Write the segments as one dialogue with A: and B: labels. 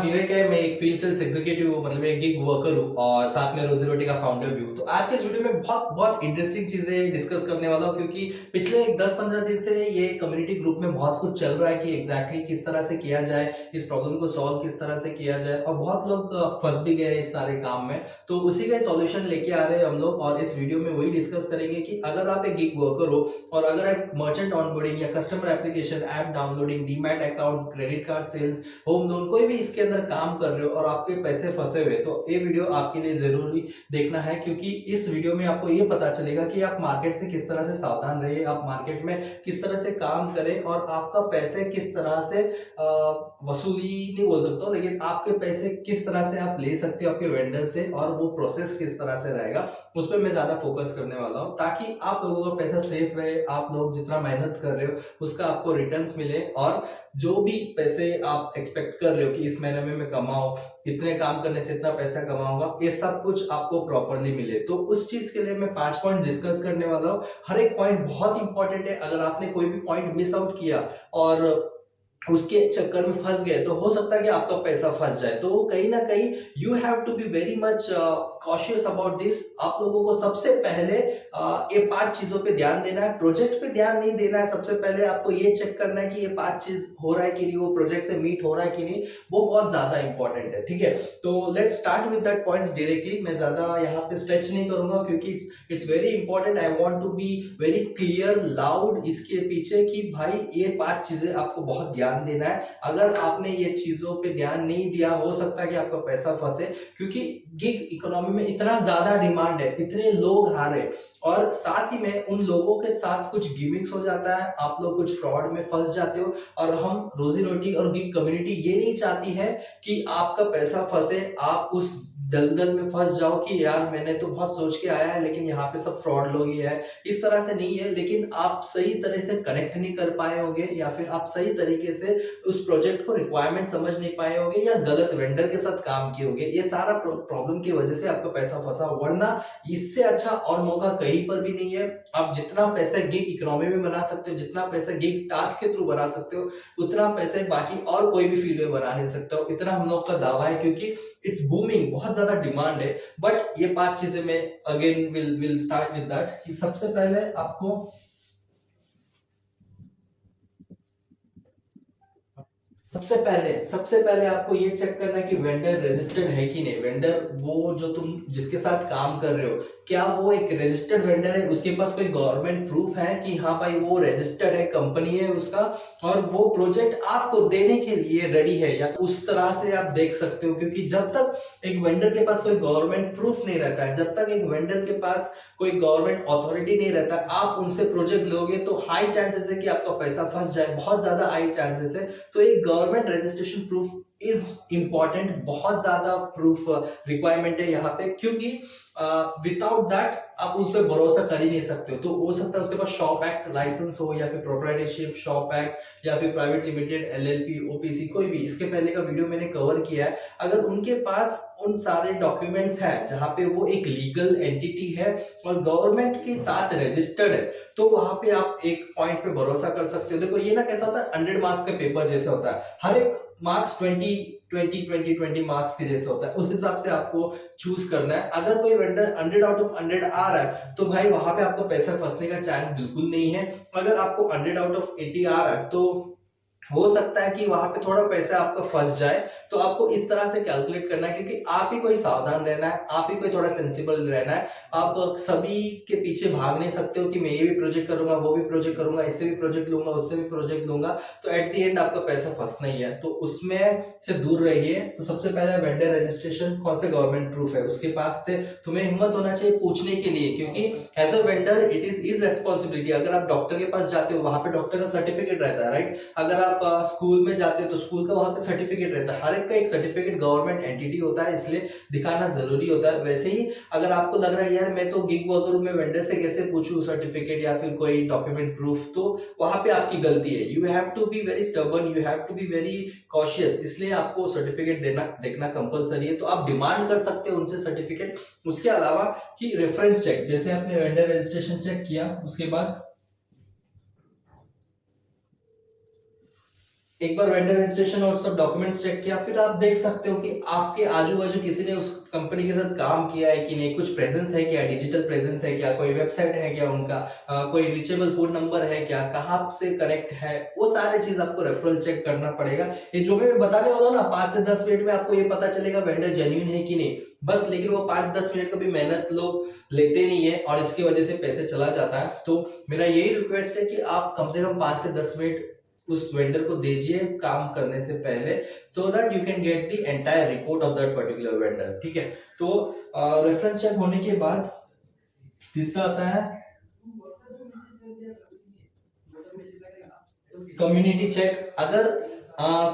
A: विवेक है। मैं एक फील्ड सेल्स एग्जीक्यूटिव हूँ, मतलब एक गिग वर्कर हूँ और साथ में रोजी रोटी का फाउंडर भी हूँ। तो आज के इस वीडियो में बहुत बहुत इंटरेस्टिंग चीजें डिस्कस करने वाला हूँ, क्योंकि पिछले 10-15 दिन से ये कम्युनिटी ग्रुप में बहुत कुछ चल रहा है कि एग्जैक्टली किस तरह से किया जाए, इस प्रॉब्लम को सॉल्व किस तरह से किया जाए, और बहुत लोग फंस भी गए इस सारे काम में। तो उसी का सॉल्यूशन लेके आ रहे हैं हम लोग, और इस वीडियो में वही डिस्कस करेंगे कि अगर आप एक गिग वर्कर हो और अगर आप मर्चेंट ऑनबोर्डिंग या customer application, app downloading, demat account, credit card sales, home loan, कोई भी इसके अंदर काम कर रहे हो और आपके पैसे फंसे हुए, तो ये वीडियो आपके लिए जरूरी देखना है, क्योंकि इस वीडियो में आपको ये पता चलेगा कि आप मार्केट से किस तरह से सावधान रहिए, आप मार्केट में किस तरह से काम करें और आपका पैसे किस तरह से वसूली नहीं बोल सकता, लेकिन आपके पैसे किस तरह से आप ले सकते हो आपके वेंडर से, और वो प्रोसेस किस तरह से रहेगा उस पर मैं ज्यादा फोकस करने वाला हूँ, ताकि आप लोगों का पैसा सेफ रहे, आप लोग जितना मेहनत कर रहे हो उसका आपको रिटर्न्स मिले, और जो भी पैसे आप एक्सपेक्ट कर रहे हो कि इस महीने में मैं कमाऊं, इतने काम करने से इतना पैसा कमाऊंगा, ये सब कुछ आपको प्रॉपरली मिले। तो उस चीज के लिए मैं 5 पॉइंट डिस्कस करने वाला हूँ। हर एक पॉइंट बहुत इंपॉर्टेंट है। अगर आपने कोई भी पॉइंट मिस आउट किया और उसके चक्कर में फंस गए, तो हो सकता है कि आपका पैसा फंस जाए। तो कहीं ना कहीं you have to be very much cautious about this. आप लोगों को सबसे पहले ये 5 चीजों पे ध्यान देना है, प्रोजेक्ट पे ध्यान नहीं देना है। सबसे पहले आपको ये चेक करना है कि ये 5 चीज हो रहा है कि नहीं, वो प्रोजेक्ट से मीट हो रहा है कि नहीं, वो बहुत ज्यादा इंपॉर्टेंट है। ठीक है, तो let's start with that points directly. मैं ज्यादा यहाँ पे स्ट्रेच नहीं करूंगा, क्योंकि it's very important. I want to be very clear loud इसके पीछे कि भाई ये 5 चीजें आपको बहुत ध्यान देना है। अगर आपने ये चीजों पे ध्यान नहीं दिया, हो सकता है कि आपका पैसा फंसे, क्योंकि गिग इकोनॉमी में इतना ज्यादा डिमांड है, इतने लोग आ रहे, और साथ ही में उन लोगों के साथ कुछ गिमिक्स हो जाता है, आप लोग कुछ फ्रॉड में फंस जाते हो। और हम रोजी रोटी और गिग कम्युनिटी ये नहीं चाहती है कि आपका पैसा फंसे, आप उस दलदल में फंस जाओ कि यार मैंने तो बहुत सोच के आया है लेकिन यहाँ पे सब फ्रॉड लोग ही है। इस तरह से नहीं है, लेकिन आप सही तरह से कनेक्ट नहीं कर पाए होंगे, या फिर आप सही तरीके से उस प्रोजेक्ट को रिक्वायरमेंट समझ नहीं पाए होंगे, या गलत वेंडर के साथ काम किए होंगे। ये सारा प्रॉब्लम की वजह से आपका पैसा फंसा, वरना इससे अच्छा और मौका कहीं पर भी नहीं है। आप जितना पैसा गिग इकोनॉमी में बना सकते हो, जितना पैसा गिग टास्क के थ्रू बना सकते हो, उतना पैसे बाकी और कोई भी फील्ड में बना नहीं सकते हो, इतना हम लोग का दावा है, क्योंकि इट्स बूमिंग, बहुत ज्यादा डिमांड है। बट ये 5 चीजें मैं again will start with that, कि सबसे पहले आपको सबसे पहले आपको ये चेक करना है कि वेंडर रजिस्टर्ड है कि नहीं। वेंडर, वो जो तुम जिसके साथ काम कर रहे हो, क्या वो एक रजिस्टर्ड वेंडर है, उसके पास कोई गवर्नमेंट प्रूफ है कि हाँ भाई वो रजिस्टर्ड है, कंपनी है उसका, और वो प्रोजेक्ट आपको देने के लिए रेडी है, या तो उस तरह से आप देख सकते हो। क्योंकि जब तक एक वेंडर के पास कोई गवर्नमेंट प्रूफ नहीं रहता है, जब तक एक वेंडर के पास कोई गवर्नमेंट अथॉरिटी नहीं रहता, आप उनसे प्रोजेक्ट लोगे तो हाई चांसेस है कि आपका पैसा फंस जाए, बहुत ज्यादा हाई चांसेस है। तो एक government registration proof is important, बहुत ज्यादा प्रूफ रिक्वायरमेंट है यहाँ पे, क्योंकि विदाउट दैट आप उस पर भरोसा कर ही नहीं सकते हो। तो हो सकता है उसके पास शॉप एक्ट लाइसेंस हो, या फिर प्रोप्राइटरशिप, शॉप एक्ट, या फिर प्राइवेट लिमिटेड, एलएलपी, ओपीसी, कोई भी। इसके पहले का वीडियो मैंने कवर किया है। अगर उनके पास उन सारे डॉक्यूमेंट्स हैं जहां पे वो एक लीगल एंटिटी है और गवर्नमेंट के साथ रजिस्टर्ड है, तो वहां पे आप एक पॉइंट पे भरोसा कर सकते हो। देखो ये ना कैसा होता है, 100 मार्क्स का पेपर जैसा होता है, हर एक मार्क्स 20 मार्क्स के जैसा होता है। उस हिसाब से आपको चूज करना है। अगर कोई वेंडर 100 आउट ऑफ 100 आ रहा है, तो भाई वहां पे आपको पैसा फंसने का चांस बिल्कुल नहीं है। अगर आपको 100 आउट ऑफ 80 आ रहा है, तो हो सकता है कि वहां पे थोड़ा पैसा आपका फंस जाए। तो आपको इस तरह से कैलकुलेट करना है, क्योंकि आप ही कोई सावधान रहना है, आप ही कोई थोड़ा सेंसिबल रहना है। आप सभी के पीछे भाग नहीं सकते हो कि मैं ये भी प्रोजेक्ट करूंगा, वो भी प्रोजेक्ट करूंगा, इससे भी प्रोजेक्ट लूंगा, उससे भी प्रोजेक्ट लूंगा, तो एट द एंड आपका पैसा फंसना ही है। तो उसमें से दूर रहिए। तो सबसे पहले वेंडर रजिस्ट्रेशन, कौन से गवर्नमेंट प्रूफ है उसके पास से तुम्हें हिम्मत होना चाहिए पूछने के लिए, क्योंकि as a vendor it is responsibility. अगर आप डॉक्टर के पास जाते हो, वहां पे डॉक्टर का सर्टिफिकेट रहता है, राइट। अगर आप स्कूल में जाते हो तो स्कूल का वहां पे सर्टिफिकेट रहता है, हर एक का एक सर्टिफिकेट गवर्नमेंट एंटिटी होता है, इसलिए दिखाना जरूरी होता है। वैसे ही अगर आपको लग रहा है यार मैं तो गिग वर्कर हूं, मैं वेंडर से कैसे पूछूं सर्टिफिकेट या फिर कोई डॉक्यूमेंट प्रूफ, तो वहां पे आपकी गलती है। You have to be very stubborn, you have to be very cautious, इसलिए आपको सर्टिफिकेट देना देखना कंपलसरी है। तो आप डिमांड कर सकते हो उनसे सर्टिफिकेट। उसके अलावा कि रेफरेंस चेक, जैसे आपने वेंडर रजिस्ट्रेशन चेक किया, उसके बाद एक बार वेंडर रजिस्ट्रेशन और सब डॉक्यूमेंट्स चेक किया, फिर आप देख सकते हो कि आपके आजू बाजू किसी ने उस कंपनी के साथ काम किया है कि नहीं, कुछ प्रेजेंस है क्या, डिजिटल प्रेजेंस है क्या, कोई वेबसाइट है क्या उनका, कोई रीचेबल फोन नंबर है क्या, कहाँ से कनेक्ट है, वो सारे चीज आपको रेफरल चेक करना पड़ेगा। ये जो मैं बताने वाला हूँ ना, 5 से 10 मिनट में आपको ये पता चलेगा वेंडर जेन्युइन है कि नहीं बस। लेकिन वो 5-10 मिनट का भी मेहनत लोग लेते नहीं है और इसकी वजह से पैसे चला जाता है। तो मेरा यही रिक्वेस्ट है कि आप कम से कम 5 से 10 मिनट उस वेंडर को दीजिए काम करने से पहले, so that you can get the entire report of that particular vendor. ठीक है, तो रेफरेंस चेक होने के बाद तीसरा आता है कम्युनिटी चेक। अगर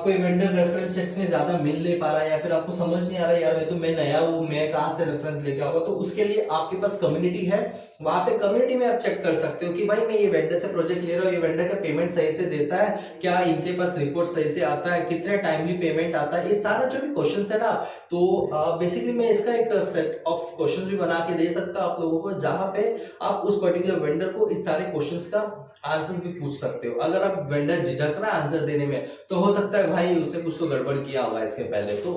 A: कोई वेंडर रेफरेंस चेक में ज्यादा मिल नहीं पा रहा है या फिर आपको समझ नहीं आ रहा है यार ये तो मैं नया हूँ, मैं कहाँ से रेफरेंस लेके आऊंगा, तो उसके लिए आपके पास कम्युनिटी है। वहां पे कम्युनिटी में आप चेक कर सकते हो कि भाई मैं ये वेंडर से प्रोजेक्ट ले रहा हूँ, ये वेंडर का पेमेंट सही से देता है क्या, इनके पास रिपोर्ट सही से आता है, कितने टाइमली पेमेंट आता है, ये सारा जो भी क्वेश्चन है ना। तो बेसिकली मैं इसका एक सेट ऑफ क्वेश्चन भी बना के दे सकता हूँ आप लोगों को, जहां पे आप उस पर्टिकुलर वेंडर को इन सारे क्वेश्चंस का आंसर भी पूछ सकते हो। अगर आप वेंडर झिझक रहा है आंसर देने में, तो हो सकता है भाई उसने कुछ तो गड़बड़ किया होगा इसके पहले। तो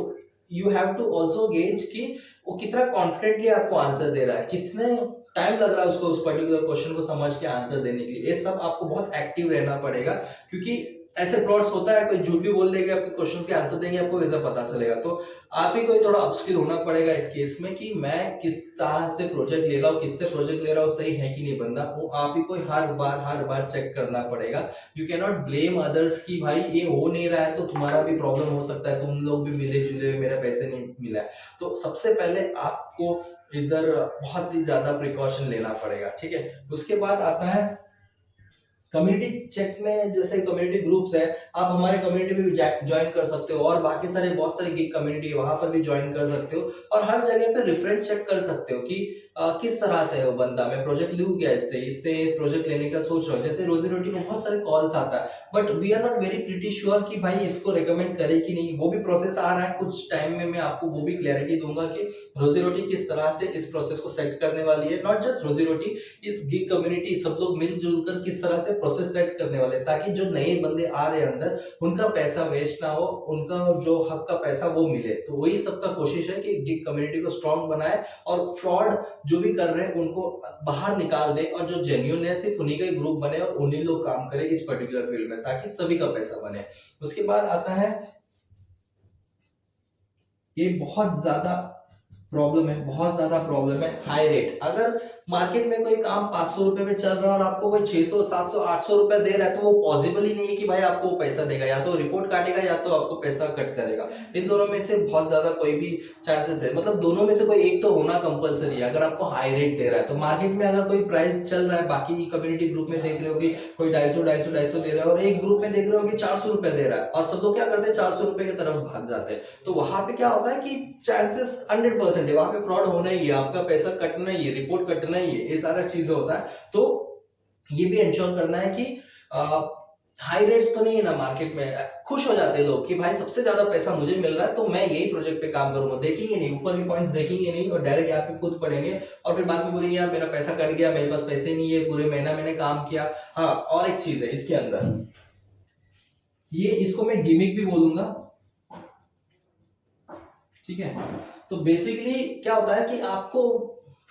A: you have to also gauge कि वो कितना कॉन्फिडेंटली आपको आंसर दे रहा है, कितने टाइम लग रहा है उसको उस पर्टिकुलर क्वेश्चन को समझ के आंसर देने के लिए। ये सब आपको बहुत एक्टिव रहना पड़ेगा, क्योंकि ऐसे फ्रॉड्स होता है, कोई झूठ भी बोल देगा, आपके क्वेश्चंस के आंसर देंगे, आपको कैसे पता चलेगा। तो आप ही को थोड़ा अपस्किल होना पड़ेगा इस केस में कि मैं किस तरह से प्रोजेक्ट ले रहा हूँ, किससे प्रोजेक्ट ले रहा हूँ, सही है कि नहीं बंदा, वो आप ही को हर बार चेक करना पड़ेगा। You can not blame others कि भाई ये हो नहीं रहा है तो तुम्हारा भी प्रॉब्लम हो सकता है, तुम लोग भी मिले जुले, मेरा पैसे नहीं मिला है। तो सबसे पहले आपको इधर बहुत ही ज्यादा प्रिकॉशन लेना पड़ेगा। ठीक है, उसके बाद आता है कम्युनिटी चेक में। जैसे कम्युनिटी ग्रुप्स है, आप हमारे कम्युनिटी में भी ज्वाइन कर सकते हो, और बाकी सारे बहुत सारे गिग कम्युनिटी है वहां पर भी ज्वाइन कर सकते हो, और हर जगह पे रेफरेंस चेक कर सकते हो कि किस तरह से है वो बंदा, मैं प्रोजेक्ट लूँ क्या इससे, इससे प्रोजेक्ट लेने का सोच रहा हूँ। जैसे रोजी रोटी को बहुत सारे कॉल्स आता है, but we are not very pretty sure कि भाई इसको रिकमेंड करे कि नहीं। वो भी प्रोसेस आ रहा है, कुछ टाइम में मैं आपको वो भी क्लैरिटी दूंगा कि रोजी रोटी किस तरह से इस प्रोसेस को सेट करने वाली है। नॉट जस्ट रोजी रोटी, इस गिग कम्युनिटी सब लोग मिलजुल कर किस तरह से प्रोसेस सेट करने वाले, ताकि जो नए बंदे आ रहे हैं अंदर उनका पैसा वेस्ट ना हो, उनका जो हक का पैसा वो मिले। तो वही सबका कोशिश है कि गिग कम्युनिटी को स्ट्रांग बनाए और फ्रॉड जो भी कर रहे हैं उनको बाहर निकाल दे, और जो जेन्युइन है सिर्फ उन्हीं का ही ग्रुप बने और उन्हीं लोग काम करें इस पर्टिकुलर फील्ड में, ताकि सभी का पैसा बने। उसके बाद आता है, ये बहुत ज्यादा प्रॉब्लम है, बहुत ज्यादा प्रॉब्लम है, हाई रेट। अगर मार्केट में कोई काम 500 रुपए में चल रहा है और आपको कोई 600 700 800 रुपए दे रहा है, तो वो पॉसिबल ही नहीं है कि भाई आपको पैसा देगा, या तो रिपोर्ट काटेगा या तो आपको पैसा कट करेगा। इन दोनों में से बहुत ज्यादा कोई भी चांसेस है, मतलब दोनों में से कोई एक तो होना कंपलसरी है। अगर आपको हाई रेट दे रहा है तो मार्केट में अगर कोई प्राइस चल रहा है, बाकी कम्युनिटी ग्रुप में देख रहे हो कि कोई 250 दे रहा है, और एक ग्रुप में देख रहे हो कि 400 रुपए दे रहा है, और सब लोग क्या करते हैं 400 रुपए की तरफ भाग जाते हैं। तो वहां पे क्या होता है कि चांसेस 100% है, वहां पे फ्रॉड होना ही है, आपका पैसा कटना ही है, रिपोर्ट कटना ही है, ये सारा चीज होता है। तो ये भी इंश्योर करना है कि हाई रेट्स तो नहीं है ना मार्केट में। खुश हो जाते हैं लोग कि भाई सबसे ज्यादा पैसा मुझे मिल रहा है तो मैं यही प्रोजेक्ट पे काम करूंगा, देखेंगे नहीं ऊपर के पॉइंट्स, देखेंगे नहीं, और डायरेक्ट यहाँ पे खुद पढ़ेंगे और फिर बाद में बोलेंगे यार मेरा पैसा कट गया, मेरे पास पैसे नहीं है, पूरे महीना मैंने काम किया। हाँ, और एक चीज है इसके अंदर, ये इसको मैं गिमिक भी बोलूंगा। ठीक है, तो बेसिकली क्या होता है कि आपको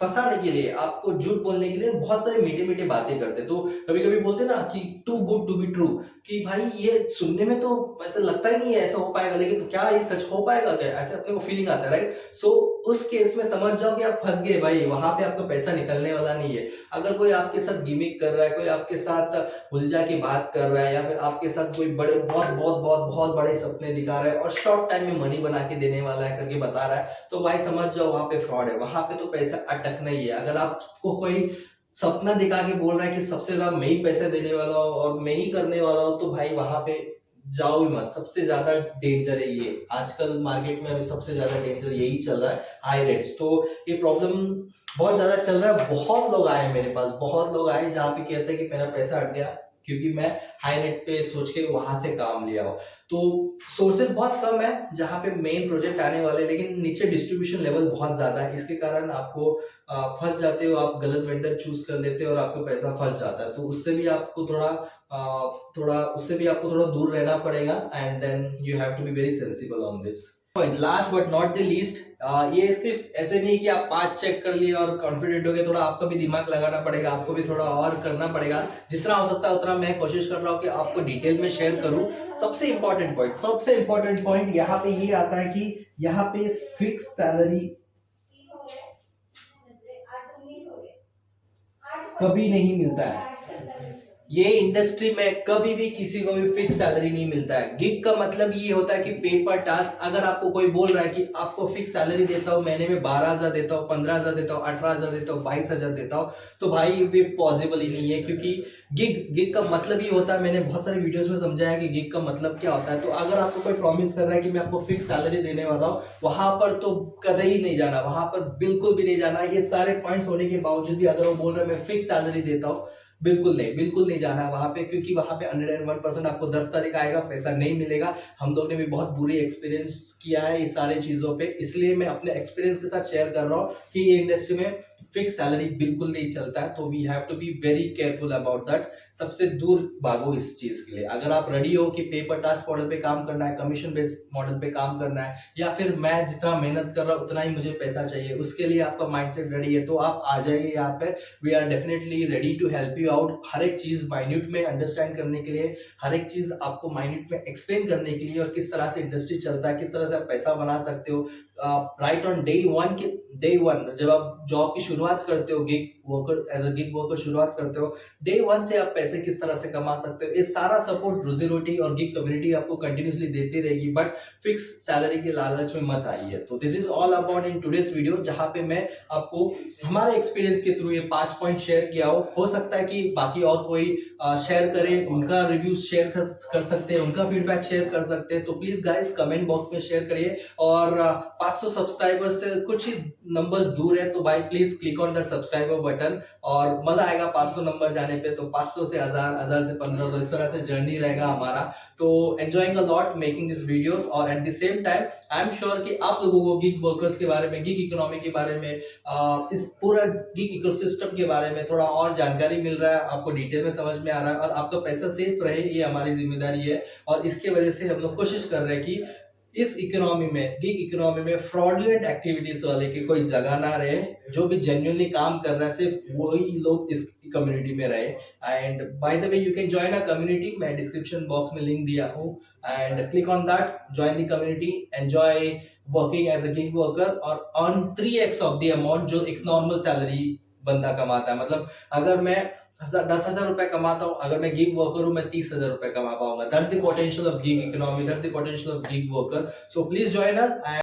A: फंसाने के लिए, आपको झूठ बोलने के लिए बहुत सारी मीठे मीठे बातें करते हैं। तो कभी कभी बोलते हैं ना कि too good to be true, कि भाई ये सुनने में तो ऐसा लगता ही नहीं है ऐसा हो पाएगा, लेकिन क्या ये सच हो पाएगा क्या, ऐसे अपने को फीलिंग आता है, राइट। सो उस केस में समझ जाओ कि आप फंस गए भाई, वहां पे आपका पैसा निकलने वाला नहीं है। अगर कोई आपके साथ गिमिक कर रहा है, कोई आपके साथ उलझा के बात कर रहा है, या फिर आपके साथ कोई बड़े बहुत बहुत बहुत बहुत बड़े सपने दिखा रहा है और शॉर्ट टाइम में मनी बना के देने वाला है करके बता रहा है, तो भाई समझ जाओ वहां पे फ्रॉड है, वहां पे तो पैसा अटकना ही है। अगर आपको कोई सपना दिखा के बोल रहा है कि सबसे ज्यादा मैं ही पैसे देने वाला हूँ और मैं ही करने वाला हूँ, तो भाई वहां पे जाओ ही मत। सबसे ज्यादा डेंजर है ये, आजकल मार्केट में अभी सबसे ज्यादा डेंजर यही चल रहा है, हाई रेट्स। तो ये प्रॉब्लम बहुत ज्यादा चल रहा है। बहुत लोग आए मेरे पास, बहुत लोग आए जहाँ पे कहते हैं कि मेरा पैसा अट गया क्योंकि मैं हाई रेट पे सोच के वहां से काम लिया हो। तो सोर्सेस बहुत कम है जहाँ पे मेन प्रोजेक्ट आने वाले, लेकिन नीचे डिस्ट्रीब्यूशन लेवल बहुत ज्यादा है, इसके कारण आपको फंस जाते हो, आप गलत वेंडर चूज कर लेते हो और आपका पैसा फंस जाता है। तो उससे भी आपको थोड़ा थोड़ा उससे भी आपको थोड़ा दूर रहना पड़ेगा and then you have to be very sensible on this. Last but not the least, ये सिर्फ ऐसे नहीं कि आप 5 चेक कर लिए और कॉन्फिडेंट हो गए, थोड़ा आपका भी दिमाग लगाना पड़ेगा, आपको भी थोड़ा और करना पड़ेगा। जितना हो सकता है उतना मैं कोशिश कर रहा हूँ कि आपको डिटेल में शेयर करूँ। सबसे इंपॉर्टेंट पॉइंट यहाँ पे ये आता है कि यहाँ पे फिक्स सैलरी कभी नहीं मिलता है। ये इंडस्ट्री में कभी भी किसी को भी फिक्स सैलरी नहीं मिलता है। गिग का मतलब ये होता है कि पे पर टास्क। अगर आपको कोई बोल रहा है कि आपको फिक्स सैलरी देता हूँ, महीने में 12,000 देता हूँ, 15,000 देता हूँ, 18,000 देता हूँ, 22,000 देता हूँ, तो भाई ये पॉसिबल ही नहीं है। क्योंकि गिग का मतलब ये होता है, मैंने बहुत सारे वीडियोस में समझाया कि गिग का मतलब क्या होता है। तो अगर आपको कोई प्रॉमिस कर रहा है कि मैं आपको फिक्स सैलरी देने वाला हूँ, वहां पर तो कदे ही नहीं जाना, वहां पर बिल्कुल भी नहीं जाना। ये सारे पॉइंट्स होने के बावजूद भी अगर वो बोल रहे हैं मैं फिक्स सैलरी देता हूँ, बिल्कुल नहीं जाना है वहां पे। क्योंकि वहां पे 101% आपको 10 तारीख आएगा, पैसा नहीं मिलेगा। हम लोग ने भी बहुत बुरी एक्सपीरियंस किया है इस सारे चीजों पे, इसलिए मैं अपने एक्सपीरियंस के साथ शेयर कर रहा हूँ कि ये इंडस्ट्री में फिक्स सैलरी बिल्कुल नहीं चलता है। तो we have to be very careful about that. सबसे दूर भागो इस चीज के लिए। अगर आप रेडी हो कि पे पर टास्क मॉडल पे काम करना है, कमीशन बेस्ड मॉडल पे काम करना है, या फिर मैं जितना मेहनत कर रहा हूँ उतना ही मुझे पैसा चाहिए, उसके लिए आपका माइंडसेट रेडी है, तो आप आ जाइए यहाँ पे। We are definitely ready to help you out. हर एक चीज माइन्यूट में अंडरस्टैंड करने के लिए, हर एक चीज आपको माइन्यूट में एक्सप्लेन करने के लिए, और किस तरह से इंडस्ट्री चलता है, किस तरह से आप पैसा बना सकते हो राइट ऑन डे वन। जब आप जॉब की शुरुआत करते हो, gig worker as a gig worker शुरुआत करते हो, डे वन से आप पैसे किस तरह से कमा सकते हो, ये सारा सपोर्ट रोजी रोटी और गिग कम्युनिटी आपको कंटिन्यूसली देती रहेगी। बट फिक्स सैलरी के लालच में मत आइए। तो this is all about in today's video, जहां पे मैं आपको हमारे एक्सपीरियंस के थ्रू ये 5 पॉइंट शेयर किया हो सकता है कि बाकी और कोई शेयर करे, उनका रिव्यू शेयर कर सकते हैं, उनका फीडबैक शेयर कर सकते हैं। तो प्लीज गाइस कमेंट बॉक्स में शेयर करिए। और 500 सब्सक्राइबर्स से कुछ ही नंबर्स दूर है, तो भाई please click on the subscriber button. और मजा आएगा 500 नंबर जाने पे। तो 500 से 1000, 1000 से 1500, इस तरह से जर्नी रहेगा हमारा। तो enjoying a lot making this videos. और at the same time I am sure कि आप लोगों को गिग वर्कर्स के बारे में, गिग इकोनॉमी के बारे में, इस पूरा गिग इकोसिस्टम के बारे में थोड़ा और जानकारी मिल रहा है, आपको डिटेल में समझ में आ रहा है, और आपका पैसा सेफ रहे, ये हमारी जिम्मेदारी है। और इसके वजह से हम लोग कोशिश कर रहे हैं कि इस इकोनॉमी में, गिग इकोनॉमी में फ्रॉडुलेंट एक्टिविटीज वाले की कोई जगह ना रहे। जो भी जेन्युइनली काम कर रहा है सिर्फ वही लोग इस कम्युनिटी में रहे। And by the way you can join a community, मैं डिस्क्रिप्शन बॉक्स में लिंक दिया हूँ, and click on that, join the community, enjoy working as a gig worker और earn 3x of the amount जो एक normal salary बंदा कमाता है। मतलब अगर मैं 10,000 रुपए कमाता हूँ, अगर मैं गिग वर्कर हूँ, मैं 30,000 रुपए कमा पाऊंगा। That's the potential of gig economy, that's the potential of gig worker. So please join us.